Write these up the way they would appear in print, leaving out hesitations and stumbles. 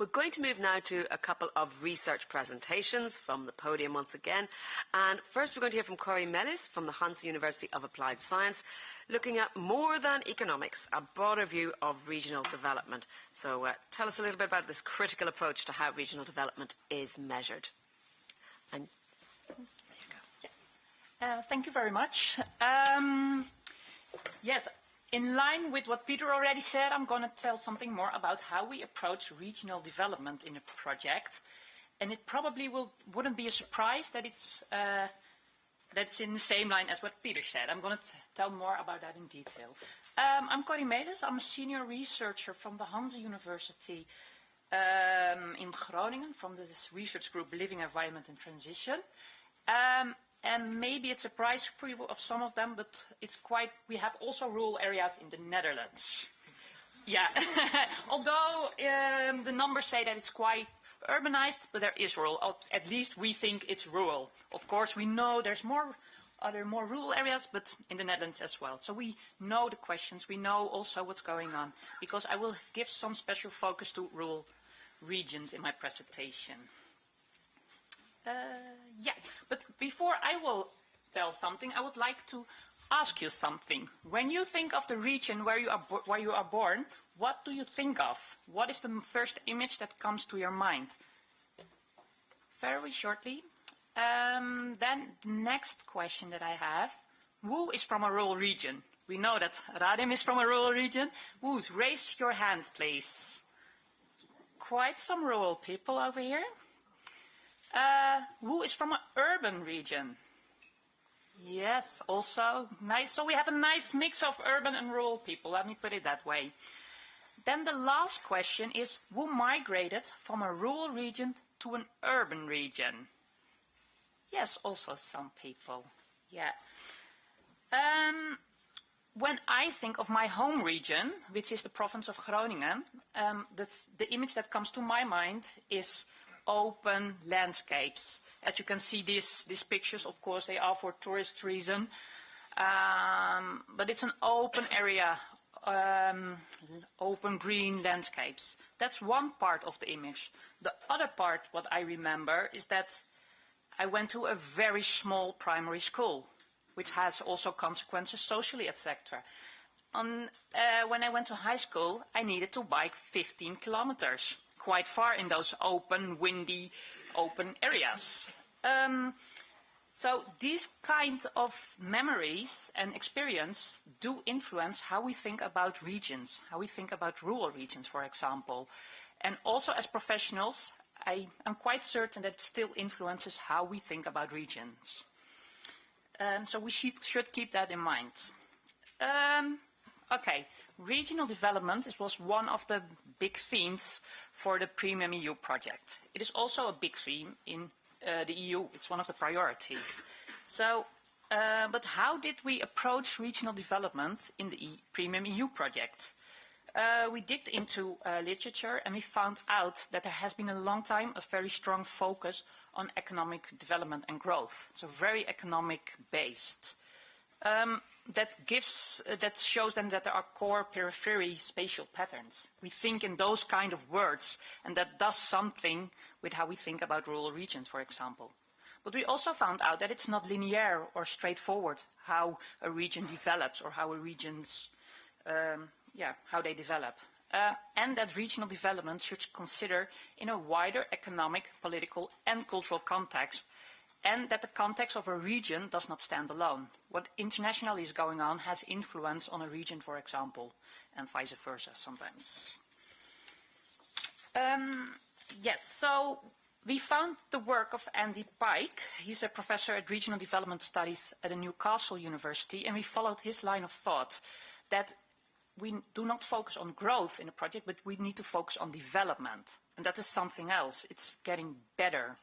We're going to move now to a couple of research presentations from the podium once again. And first we're going to hear from Corey Mellis from the Hansa University of Applied Science, looking at more than economics, a broader view of regional development. So tell us a little bit about this critical approach to how regional development is measured. And there you go. Thank you very much. Yes. In line with what Peter already said, I'm going to tell something more about how we approach regional development in a project. And it probably wouldn't be a surprise that it's in the same line as what Peter said. I'm going to tell more about that in detail. I'm Corey Melis. I'm a senior researcher from the Hansa University in Groningen, from this research group Living Environment and Transition. And maybe it's a surprise for you of some of them, but we have also rural areas in the Netherlands. Yeah, although the numbers say that it's quite urbanized, but there is rural. At least we think it's rural. Of course, we know there's more rural areas, but in the Netherlands as well. So we know the questions, we know also what's going on, because I will give some special focus to rural regions in my presentation. Yeah, but before I will tell something, I would like to ask you something. When you think of the region where you are born, what do you think of? What is the first image that comes to your mind? Very shortly. Then the next question that I have, who is from a rural region? We know that Radim is from a rural region. Who's? Raise your hand, please. Quite some rural people over here. Who is from an urban region? Yes, also nice. So we have a nice mix of urban and rural people, let me put it that way. Then the last question is, who migrated from a rural region to an urban region? Yes, also some people. Yeah. When I think of my home region, which is the province of Groningen, the image that comes to my mind is open landscapes. As you can see, these pictures, of course, they are for tourist reason, but it's an open area, open green landscapes. That's one part of the image. The other part, what I remember, is that I went to a very small primary school, which has also consequences socially, etc. When I went to high school, I needed to bike 15 kilometers. Quite far in those open, windy, open areas. So these kind of memories and experience do influence how we think about regions, how we think about rural regions, for example. And also as professionals, I am quite certain that it still influences how we think about regions. So we should keep that in mind. Okay. Regional development was one of the big themes for the Premium EU project. It is also a big theme in the EU. It's one of the priorities. So, but how did we approach regional development in the Premium EU project? We digged into literature and we found out that there has been a long time a very strong focus on economic development and growth. So very economic based. That shows then that there are core periphery spatial patterns. We think in those kind of words, and that does something with how we think about rural regions, for example. But we also found out that it's not linear or straightforward how a region develops or how a region's, how they develop. And that regional development should consider in a wider economic, political and cultural context, and that the context of a region does not stand alone. What internationally is going on has influence on a region, for example, and vice versa sometimes. Yes, so we found the work of Andy Pike. He's a professor at Regional Development Studies at the Newcastle University, and we followed his line of thought that we do not focus on growth in a project, but we need to focus on development. And that is something else. It's getting better.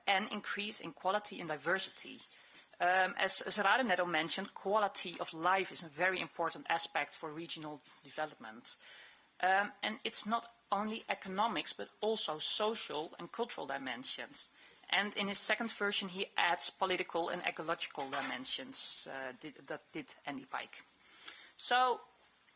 And increase in quality and diversity. As Radim Netto mentioned, quality of life is a very important aspect for regional development. And it's not only economics, but also social and cultural dimensions. And in his second version, he adds political and ecological dimensions, that did Andy Pike. So,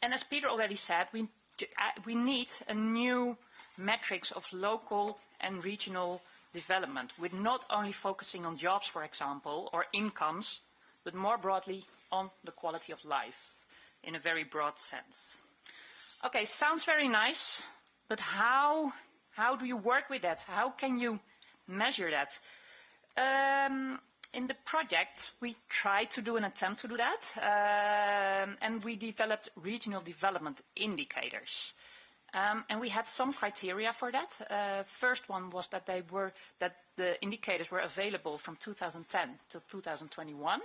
and as Peter already said, we need a new metrics of local and regional development, with not only focusing on jobs, for example, or incomes, but more broadly on the quality of life in a very broad sense. Okay, sounds very nice, but how do you work with that? How can you measure that? In the project, we tried to do an attempt to do that, and we developed regional development indicators. And we had some criteria for that. First one was that the indicators were available from 2010 to 2021.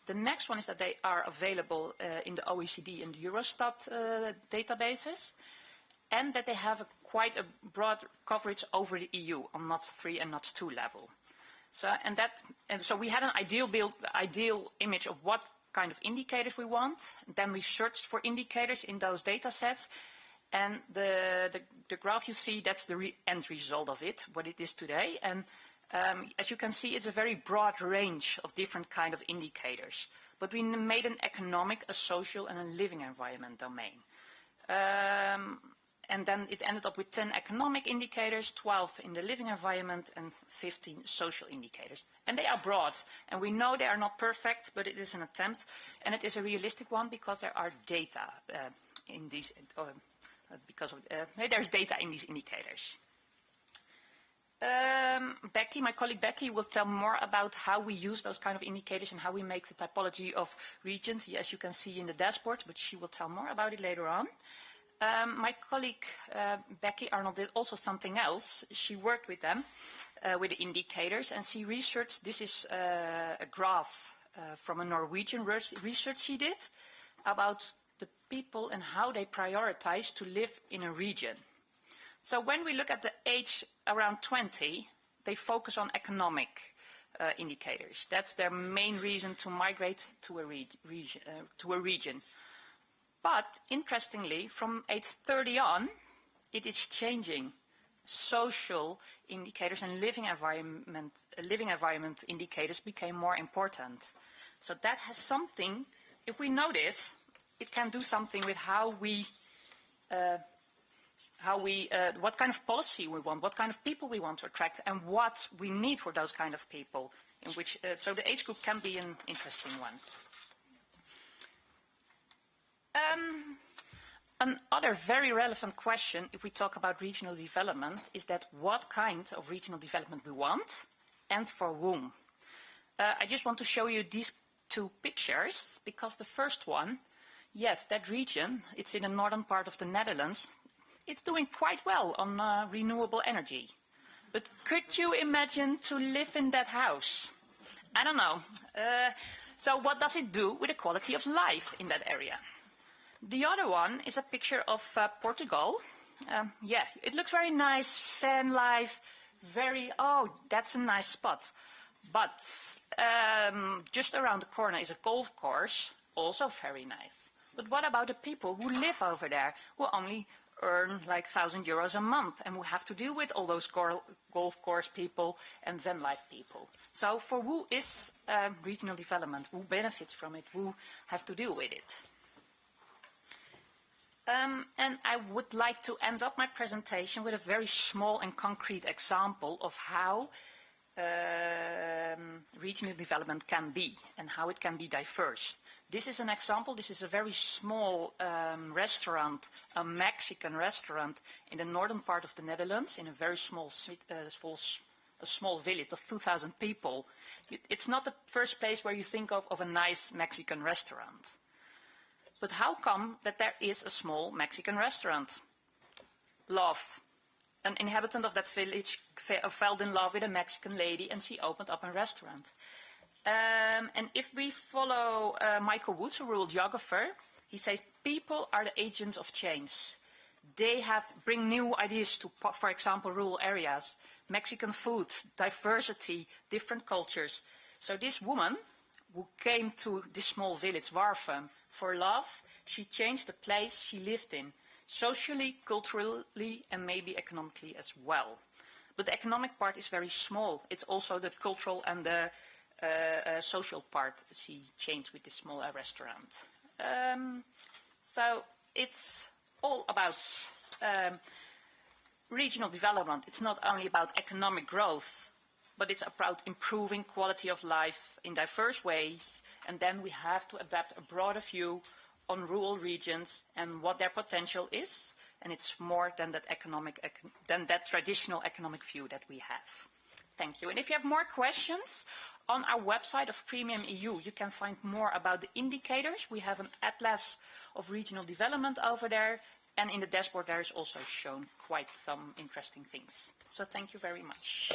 The next one is that they are available in the OECD and the Eurostat databases, and that they have quite a broad coverage over the EU on NUTS 3 and NUTS 2 level. So we had an ideal image of what kind of indicators we want. Then we searched for indicators in those data sets. And the graph you see, that's the end result of it, what it is today. And as you can see, it's a very broad range of different kind of indicators. But we made an economic, a social, and a living environment domain. And then it ended up with 10 economic indicators, 12 in the living environment, and 15 social indicators. And they are broad. And we know they are not perfect, but it is an attempt. And it is a realistic one because there are data in these, there's data in these indicators. Becky, my colleague Becky, will tell more about how we use those kind of indicators and how we make the typology of regions, as you can see in the dashboard, but she will tell more about it later on. My colleague Becky Arnold did also something else. She worked with them, with the indicators, and she researched, this is a graph from a Norwegian research she did about the people and how they prioritize to live in a region. So when we look at the age around 20, they focus on economic indicators. That's their main reason to migrate to a region. But interestingly, from age 30 on, it is changing. Social indicators and living environment indicators became more important. So that has something, if we know this, it can do something with what kind of policy we want, what kind of people we want to attract, and what we need for those kind of people. In which, so the age group can be an interesting one. Another very relevant question, if we talk about regional development, is that what kind of regional development we want and for whom. I just want to show you these two pictures, because the first one, yes, that region, it's in the northern part of the Netherlands. It's doing quite well on renewable energy. But could you imagine to live in that house? I don't know. So what does it do with the quality of life in that area? The other one is a picture of Portugal. Yeah, it looks very nice, fan life, that's a nice spot. But just around the corner is a golf course, also very nice. But what about the people who live over there, who only earn like €1,000 a month and who have to deal with all those golf course people and van life people? So for who is regional development? Who benefits from it? Who has to deal with it? And I would like to end up my presentation with a very small and concrete example of how regional development can be and how it can be diverse. This is an example. This is a very small restaurant, a Mexican restaurant in the northern part of the Netherlands, in a very small village of 2,000 people. It's not the first place where you think of a nice Mexican restaurant. But how come that there is a small Mexican restaurant? Love. An inhabitant of that village fell in love with a Mexican lady and she opened up a restaurant. And if we follow Michael Woods, a rural geographer, he says people are the agents of change. They bring new ideas to, for example, rural areas, Mexican foods, diversity, different cultures. So this woman who came to this small village, Warfum, for love, she changed the place she lived in, socially, culturally, and maybe economically as well. But the economic part is very small. It's also the cultural and the social part she changed with this small restaurant. So it's all about regional development, it's not only about economic growth, but it's about improving quality of life in diverse ways. And then we have to adapt a broader view on rural regions and what their potential is. And it's more than that traditional economic view that we have. Thank you. And if you have more questions, on our website of Premium EU, you can find more about the indicators. We have an atlas of regional development over there. And in the dashboard, there is also shown quite some interesting things. So thank you very much.